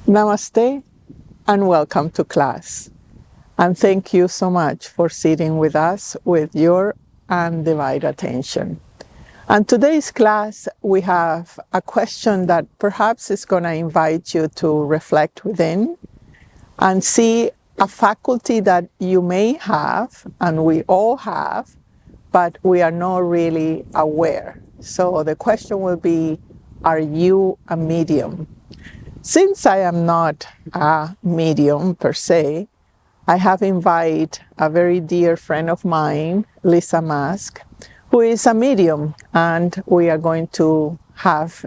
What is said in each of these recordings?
Namaste and welcome to class. And thank you so much for sitting with us with your undivided attention. And today's class, we have a question that perhaps is going to invite you to reflect within and see a faculty that you may have, and we all have, but we are not really aware. So the question will be, are you a medium? Since I am not a medium per se, I have invited a very dear friend of mine, Lisa Mask, who is a medium, and we are going to have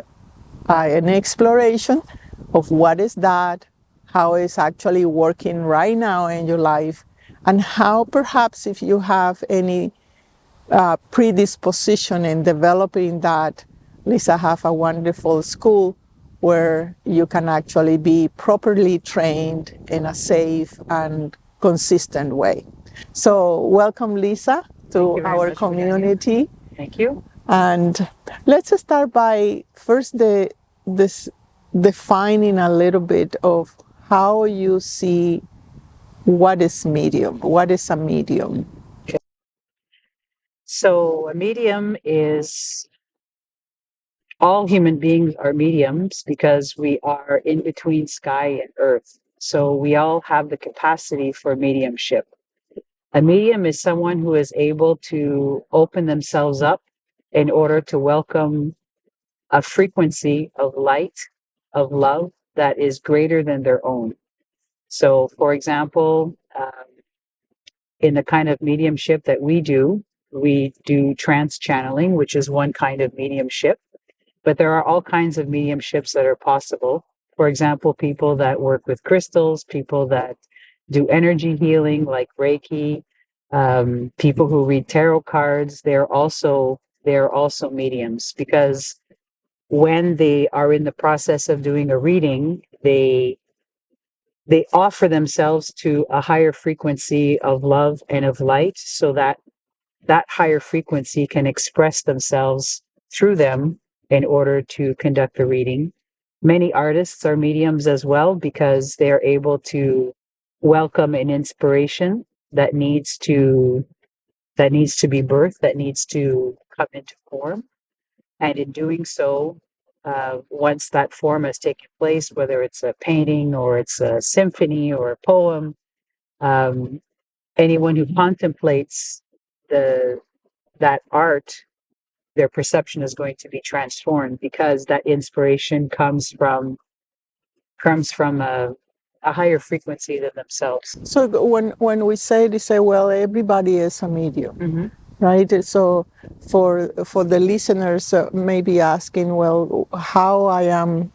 an exploration of what is that, how it's actually working right now in your life, and how perhaps if you have any predisposition in developing that, Lisa have a wonderful school where you can actually be properly trained in a safe and consistent way. So welcome, Lisa, to our community. Thank you. And let's start by first defining a little bit of how you see what is medium. What is a medium? So, a medium is all human beings are mediums because we are in between sky and earth. So, we all have the capacity for mediumship. A medium is someone who is able to open themselves up in order to welcome a frequency of light, of love that is greater than their own. So, for example, in the kind of mediumship that we do trance channeling, which is one kind of mediumship, but there are all kinds of mediumships that are possible. For example, people that work with crystals, people that do energy healing like Reiki, people who read tarot cards, they're also mediums, because when they are in the process of doing a reading, they offer themselves to a higher frequency of love and of light, so that that higher frequency can express themselves through them in order to conduct the reading. Many artists are mediums as well, because they are able to welcome an inspiration that needs to be birthed, that needs to come into form. And in doing so, once that form has taken place, whether it's a painting or it's a symphony or a poem, anyone who contemplates that art, their perception is going to be transformed, because that inspiration comes from a higher frequency than themselves. So when we say, they say, well, everybody is a medium. Mm-hmm. Right? So for the listeners maybe asking, well, how I am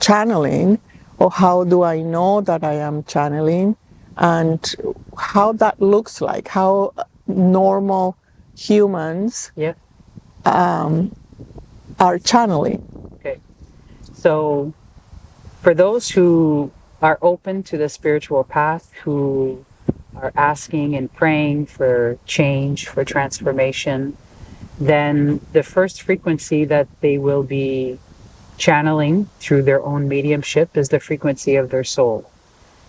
channeling, or how do I know that I am channeling, and how that looks like, how normal humans Yeah. Are channeling. Okay. So for those who are open to the spiritual path, who are asking and praying for change, for transformation, then the first frequency that they will be channeling through their own mediumship is the frequency of their soul.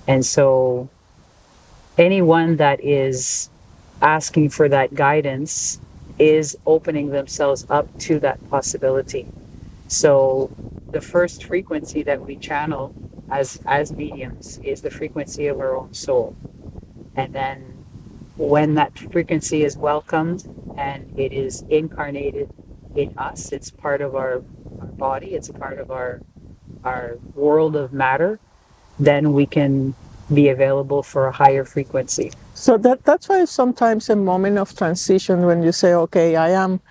And so anyone that is asking for that guidance is opening themselves up to that possibility. So the first frequency that we channel as mediums is the frequency of our own soul. And then when that frequency is welcomed and it is incarnated in us, it's part of our body, it's part of our world of matter, then we can be available for a higher frequency. So that's why sometimes a moment of transition, when you say, okay, I am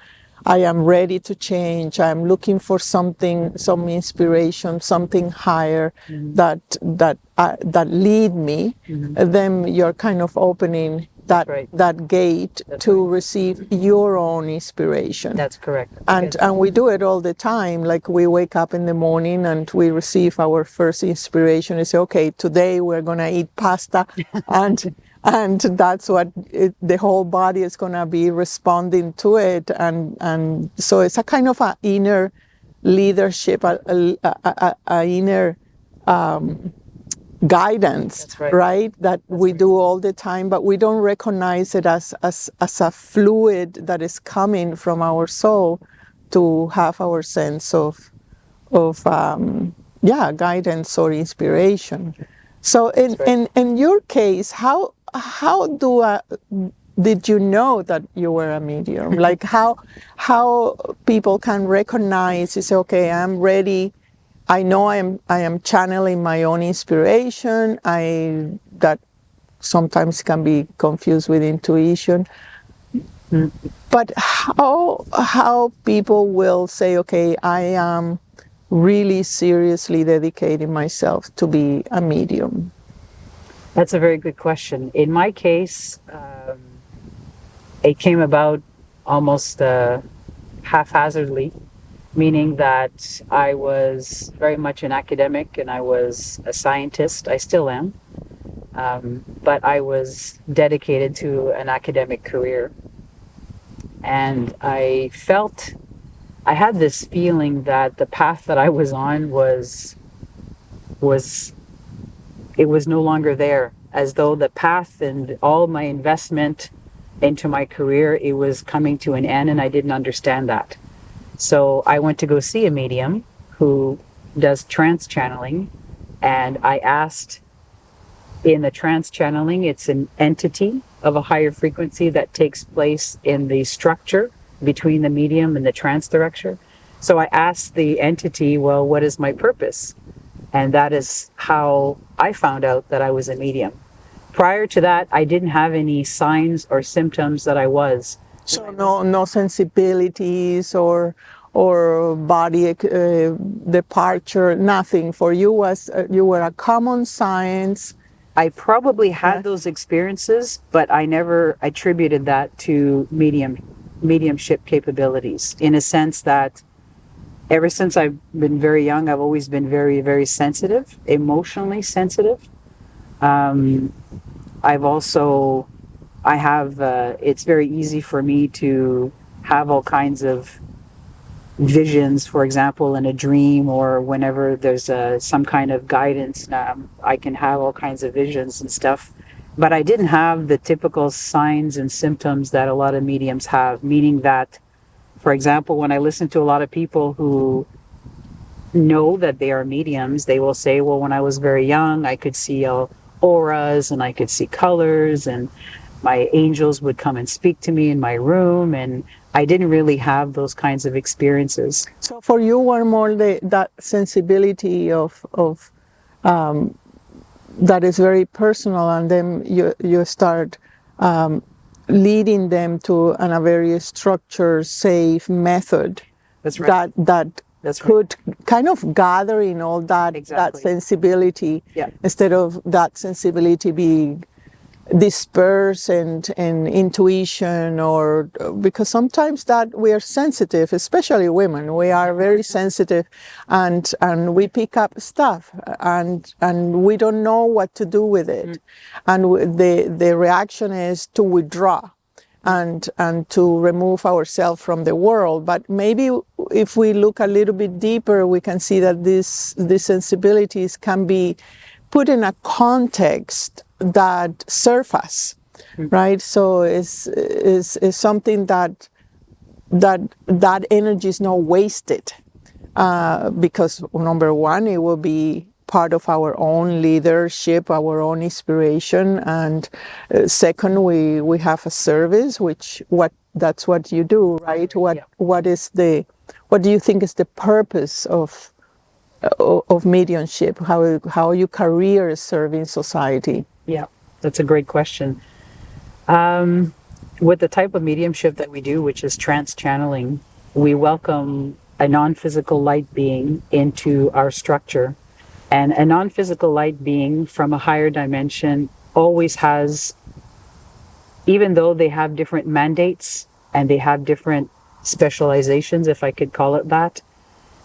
ready to change, I'm looking for something, some inspiration, something higher, mm-hmm. that lead me, mm-hmm. then you're kind of opening that gate to receive your own inspiration. That's correct. And we do it all the time. Like we wake up in the morning and we receive our first inspiration and say, okay, today we're going to eat pasta. and that's what the whole body is going to be responding to it. And so it's a kind of an inner leadership, a inner guidance, right? That we do all the time, but we don't recognize it as a fluid that is coming from our soul to have our sense of guidance or inspiration. So in your case, how did you know that you were a medium? Like how people can recognize, you say, okay, I'm ready. I know I am channeling my own inspiration. That sometimes can be confused with intuition. But how people will say, okay, I am really seriously dedicating myself to be a medium? That's a very good question. In my case, it came about almost haphazardly, meaning that I was very much an academic and I was a scientist. I still am. But I was dedicated to an academic career. And I had this feeling that the path that I was on was no longer there, as though the path and all my investment into my career, it was coming to an end, and I didn't understand that. So I went to go see a medium who does trance channeling, and I asked, in the trance channeling, it's an entity of a higher frequency that takes place in the structure between the medium and the trance director. So I asked the entity, well, what is my purpose? And that is how I found out that I was a medium. Prior to that, I didn't have any signs or symptoms that I was. So no sensibilities or body departure, nothing. For you was you were a common science. I probably had those experiences, but I never attributed that to mediumship capabilities, in a sense that ever since I've been very young, I've always been very, very sensitive, emotionally sensitive. It's very easy for me to have all kinds of visions, for example, in a dream, or whenever there's some kind of guidance, I can have all kinds of visions and stuff. But I didn't have the typical signs and symptoms that a lot of mediums have, meaning that, for example, when I listen to a lot of people who know that they are mediums, they will say, well, when I was very young, I could see auras and I could see colors, and my angels would come and speak to me in my room, and I didn't really have those kinds of experiences. So for you were more that sensibility of that is very personal, and then you start leading them to a very structured, safe method. That's right. That could kind of gather in all that that sensibility, instead of that sensibility being disperse and intuition, or because sometimes that we are sensitive, especially women, we are very sensitive, and we pick up stuff and we don't know what to do with it, and the reaction is to withdraw and to remove ourselves from the world. But maybe if we look a little bit deeper, we can see that these sensibilities can be put in a context that serve us, right? So it's something that energy is not wasted, because number one, it will be part of our own leadership, our own inspiration, and second, we have a service, that's what you do, right? What do you think is the purpose of mediumship? How your career is serving society? Yeah, that's a great question. With the type of mediumship that we do, which is trance channeling, we welcome a non-physical light being into our structure. And a non-physical light being from a higher dimension always has, even though they have different mandates and they have different specializations, if I could call it that,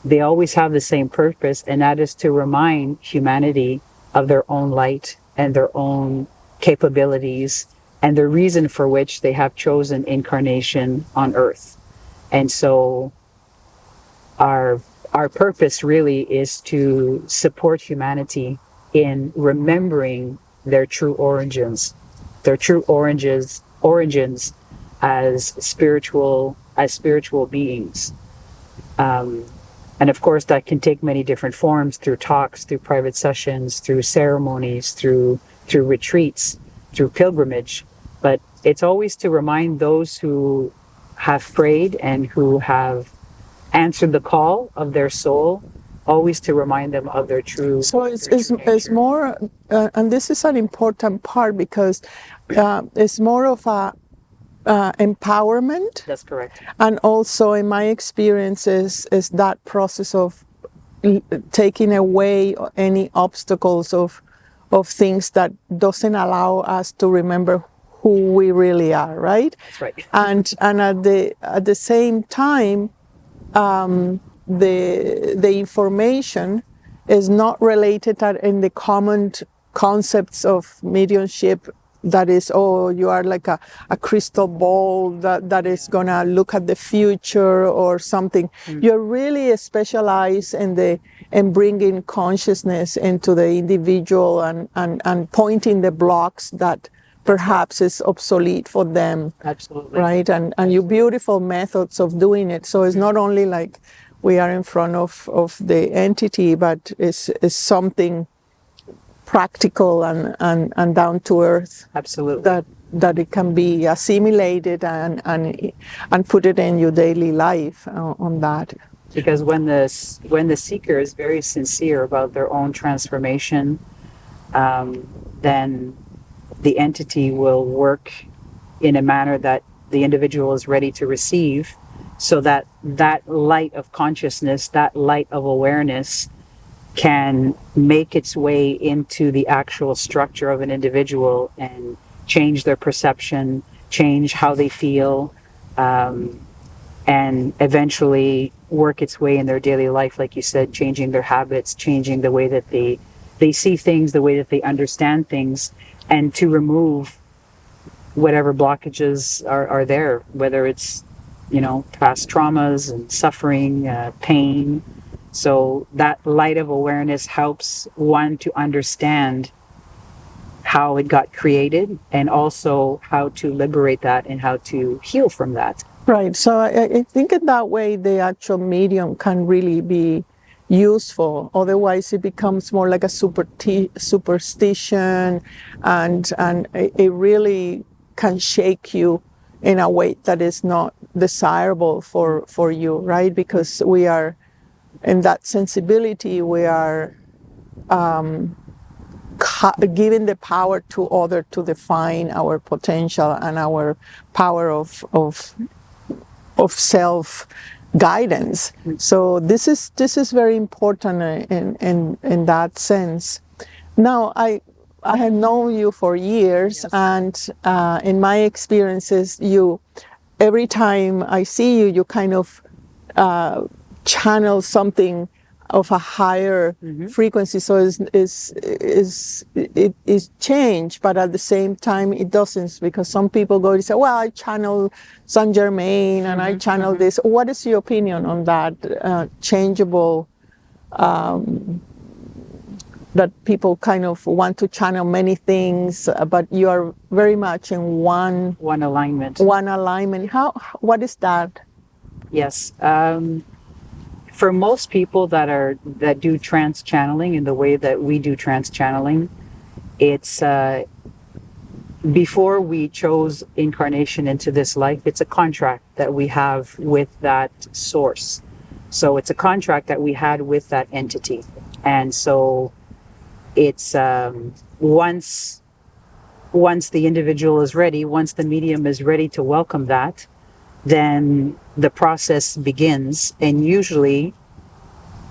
they always have the same purpose, and that is to remind humanity of their own light and their own capabilities and the reason for which they have chosen incarnation on Earth. And so our our purpose really is to support humanity in remembering their true origins as spiritual beings. Um, and of course, that can take many different forms, through talks, through private sessions, through ceremonies, through retreats, through pilgrimage. But it's always to remind those who have prayed and who have answered the call of their soul, always to remind them of their true. So it's more, and this is an important part, because it's more of a empowerment. That's correct. And also, in my experience, is that process of taking away any obstacles of things that doesn't allow us to remember who we really are, right? That's right. And at the same time, the information is not related in the common concepts of mediumship, that is, oh, you are like a crystal ball that is gonna look at the future or something. You're really specialized in bringing consciousness into the individual, and pointing the blocks that perhaps is obsolete for them. Absolutely. Right? And your beautiful methods of doing it. So it's not only like we are in front of the entity, but it's something practical and down to earth. Absolutely. That it can be assimilated and put it in your daily life on that. Because when the seeker is very sincere about their own transformation, then the entity will work in a manner that the individual is ready to receive, so that that light of consciousness, that light of awareness, can make its way into the actual structure of an individual and change their perception, change how they feel, and eventually work its way in their daily life, like you said, changing their habits, changing the way that they see things, the way that they understand things, and to remove whatever blockages are there, whether it's, past traumas and suffering, pain. So that light of awareness helps one to understand how it got created, and also how to liberate that and how to heal from that. Right. So I think in that way, the actual medium can really be useful. Otherwise, it becomes more like a superstition, and it really can shake you in a way that is not desirable for you, right? Because we are in that sensibility, we are giving the power to others to define our potential and our power of self guidance. So this is very important in that sense. Now, I have known you for years, yes. And in my experiences, every time I see you, you kind of channel something of a higher frequency. So it is change, but at the same time it doesn't, because some people go to say, well, I channel Saint Germain and I channel this. What is your opinion on that changeable, that people kind of want to channel many things, but you are very much in one alignment. What is that? Yes. For most people that do trance channeling in the way that we do trance channeling, it's before we chose incarnation into this life, it's a contract that we have with that source. So it's a contract that we had with that entity. And so it's once the individual is ready, once the medium is ready to welcome that, then the process begins. And usually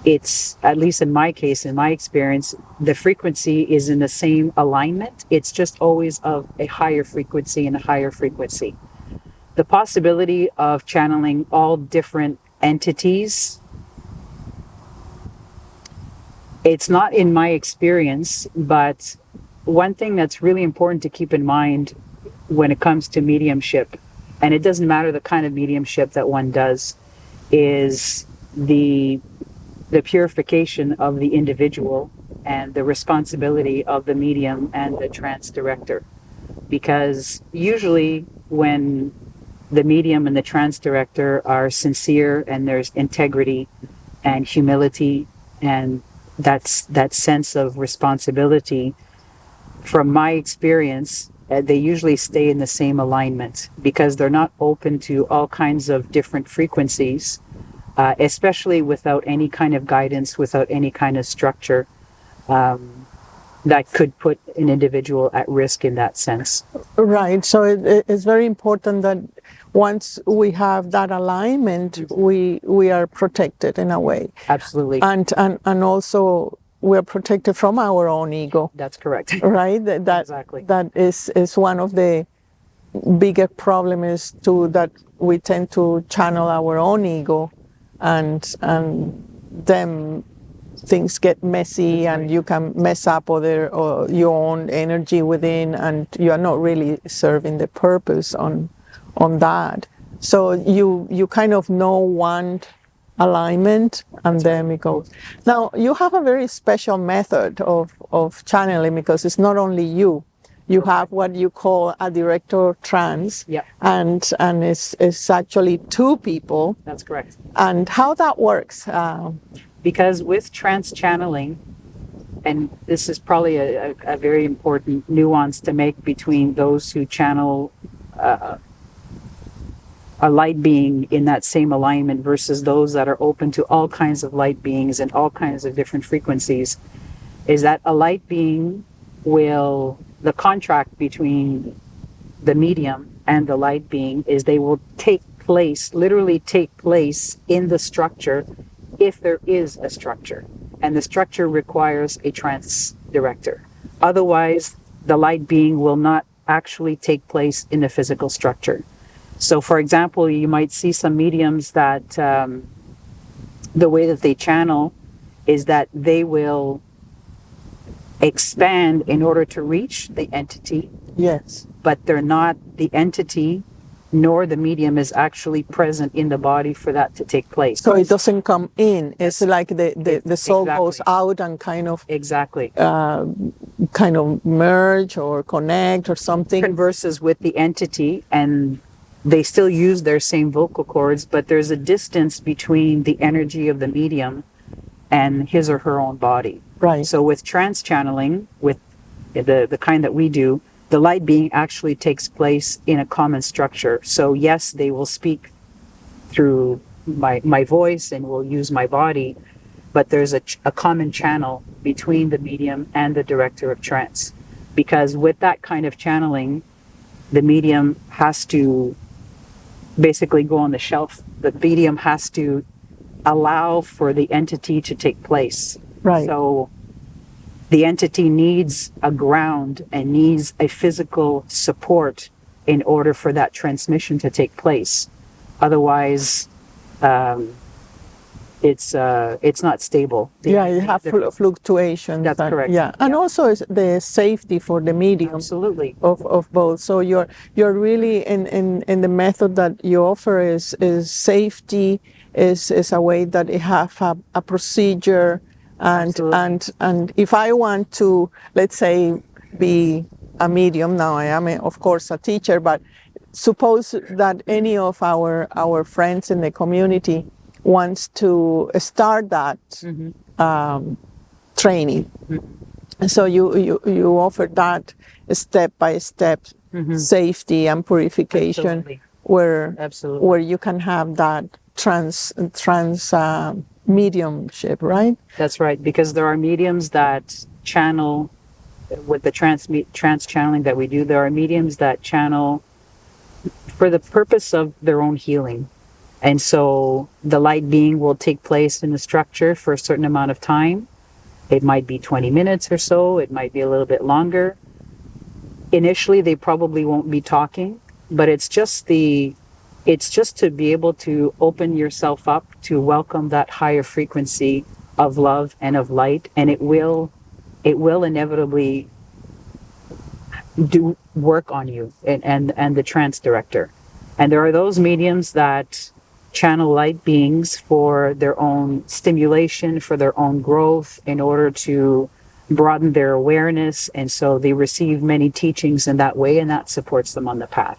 it's, at least in my case, in my experience, the frequency is in the same alignment. It's just always of a higher frequency and a higher frequency. The possibility of channeling all different entities, it's not in my experience, but one thing that's really important to keep in mind when it comes to mediumship, and it doesn't matter the kind of mediumship that one does, is the the purification of the individual and the responsibility of the medium and the trance director. Because usually when the medium and the trance director are sincere and there's integrity and humility and that sense of responsibility, from my experience, they usually stay in the same alignment because they're not open to all kinds of different frequencies, especially without any kind of guidance, without any kind of structure. That could put an individual at risk in that sense. Right. So it's very important that once we have that alignment, we are protected in a way. Absolutely. And also we're protected from our own ego. That's correct. Right? Exactly. That is one of the bigger problems too, that we tend to channel our own ego, and then things get messy, and you can mess up or your own energy within, and you are not really serving the purpose on that. So you kind of know one alignment, and then it goes. Now you have a very special method of channeling, because it's not only you. You have what you call a director of trance, Yep. and it's actually two people. That's correct. And how that works? Because with trance channeling, and this is probably a very important nuance to make between those who channel a light being in that same alignment versus those that are open to all kinds of light beings and all kinds of different frequencies, is that a light being the contract between the medium and the light being is they will literally take place in the structure, if there is a structure, and the structure requires a trance director. Otherwise, the light being will not actually take place in the physical structure. So, for example, you might see some mediums that the way that they channel is that they will expand in order to reach the entity. Yes. But they're not the entity, nor the medium is actually present in the body for that to take place. So it doesn't come in. It's like the soul Exactly. goes out and kind of Exactly. Merge or connect or something. Converses with the entity, and they still use their same vocal cords, but there's a distance between the energy of the medium and his or her own body. Right. So with trance channeling, with the kind that we do, the light being actually takes place in a common structure. So yes, they will speak through my voice and will use my body, but there's a common channel between the medium and the director of trance. Because with that kind of channeling, the medium has to basically go on the shelf. The medium has to allow for the entity to take place. Right. So the entity needs a ground and needs a physical support in order for that transmission to take place. Otherwise, it's not stable. Yeah, you have fluctuations. That's correct. Yeah, and also it's the safety for the medium. Absolutely. Of both. So you're really in the method that you offer is safety, is a way that it have a procedure, and if I want to, let's say, be a medium, now I am of course a teacher, but suppose that any of our friends in the community wants to start that training. Mm-hmm. So you offer that step by step safety and purification. Absolutely. where you can have that trans mediumship, right? That's right, because there are mediums that channel with the trance channeling that we do. There are mediums that channel for the purpose of their own healing. And so the light being will take place in the structure for a certain amount of time. It might be 20 minutes or so. It might be a little bit longer. Initially, they probably won't be talking, but it's just to be able to open yourself up to welcome that higher frequency of love and of light, and it will inevitably do work on you and the trance director. And there are those mediums that channel light beings for their own stimulation, for their own growth, in order to broaden their awareness. And so they receive many teachings in that way, and that supports them on the path.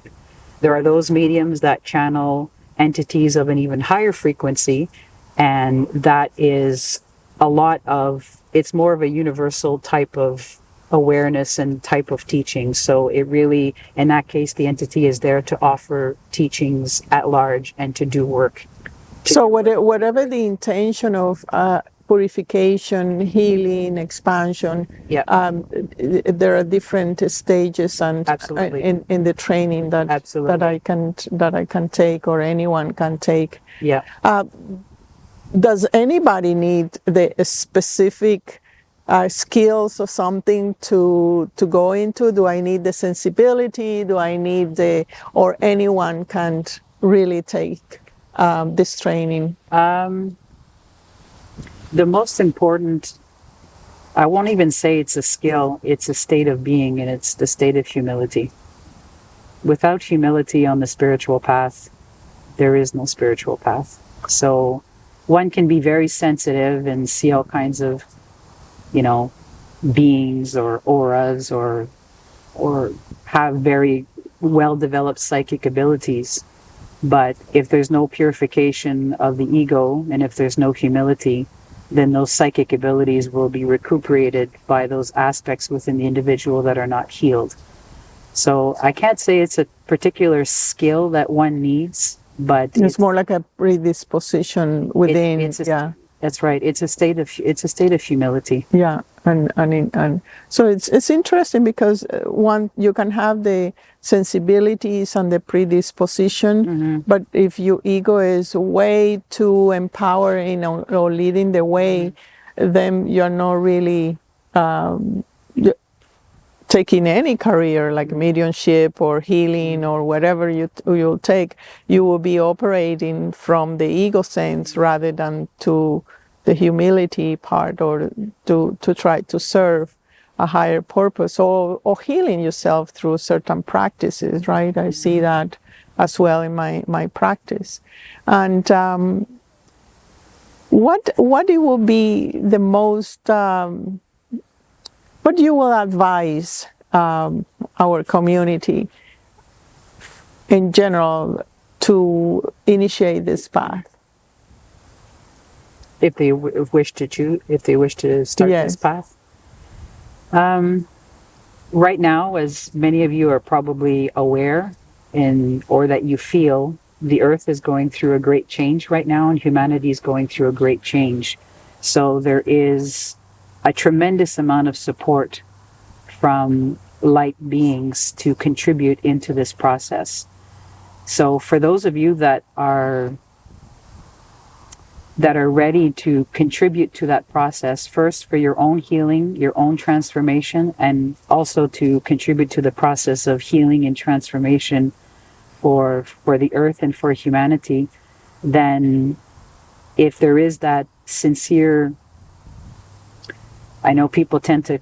There are those mediums that channel entities of an even higher frequency, and that is a lot of, it's more of a universal type of awareness and type of teaching. So it really, in that case, the entity is there to offer teachings at large and to do work. So whatever the intention of purification, healing, expansion, Yeah. There are different stages and Absolutely. in the training that Absolutely. that I can take or anyone can take. Yeah. Does anybody need the specific skills or something to go into? Do I need the sensibility? Do I need or anyone can really take this training? The most important, I won't even say it's a skill, it's a state of being, and it's the state of humility. Without humility on the spiritual path, there is no spiritual path. So one can be very sensitive and see all kinds of, beings or auras or have very well developed psychic abilities. But if there's no purification of the ego, and if there's no humility, then those psychic abilities will be recuperated by those aspects within the individual that are not healed. So I can't say it's a particular skill that one needs, but it's more like a predisposition within. That's right. It's a state of humility. Yeah, and so it's interesting because one, you can have the sensibilities and the predisposition, but if your ego is way too empowering or leading the way, then you're not really taking any career like mediumship or healing or whatever you'll take. You will be operating from the ego sense rather than to the humility part, or to try to serve a higher purpose, or healing yourself through certain practices, right? I see that as well in my practice. And what it will be the most, what you will advise our community in general to initiate this path? If they wish to start this path. Right now, as many of you are probably aware, or that you feel, the earth is going through a great change right now, and humanity is going through a great change. So there is a tremendous amount of support from light beings to contribute into this process. So for those of you that are ready to contribute to that process, first for your own healing, your own transformation, and also to contribute to the process of healing and transformation for the earth and for humanity, then if there is that sincere, I know people tend to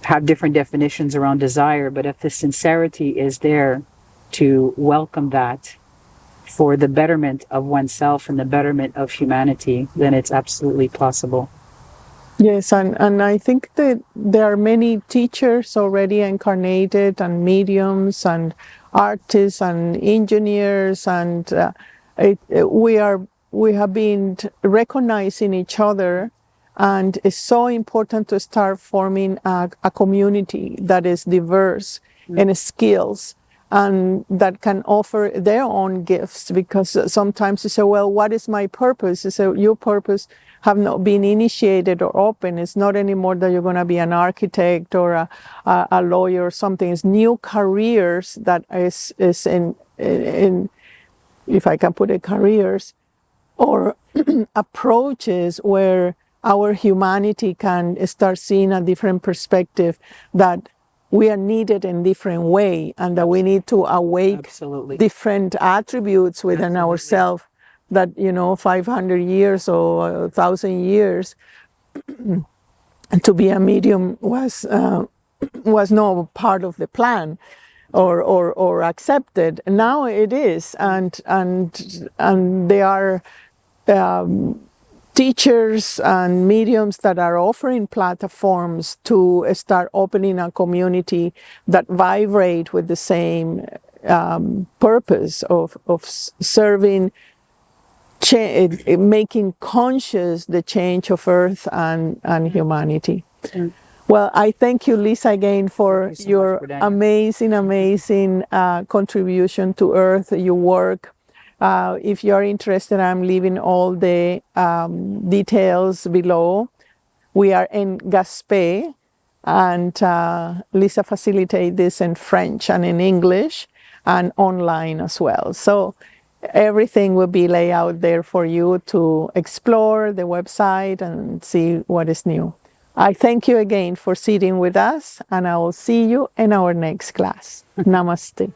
have different definitions around desire, but if the sincerity is there to welcome that for the betterment of oneself and the betterment of humanity, then it's absolutely possible. Yes, and I think that there are many teachers already incarnated, and mediums, and artists, and engineers, and we have been recognizing each other, and it's so important to start forming a community that is diverse in skills, and that can offer their own gifts, because sometimes you say, well, what is my purpose? You say, your purpose have not been initiated or open. It's not anymore that you're going to be an architect or a lawyer or something. It's new careers that is in if I can put it, careers or approaches where our humanity can start seeing a different perspective, that we are needed in different way, and that we need to awake different attributes within ourselves, that 500 years or 1,000 years to be a medium was no part of the plan. or accepted. Now it is, and there are teachers and mediums that are offering platforms to start opening a community that vibrate with the same purpose of serving, making conscious the change of Earth and humanity. Well, I thank you, Lisa, again for so your much, Berdhanya. amazing contribution to Earth, your work. If you're interested, I'm leaving all the details below. We are in Gaspé, and Lisa facilitates this in French and in English and online as well. So everything will be laid out there for you to explore the website and see what is new. I thank you again for sitting with us, and I will see you in our next class. Namaste.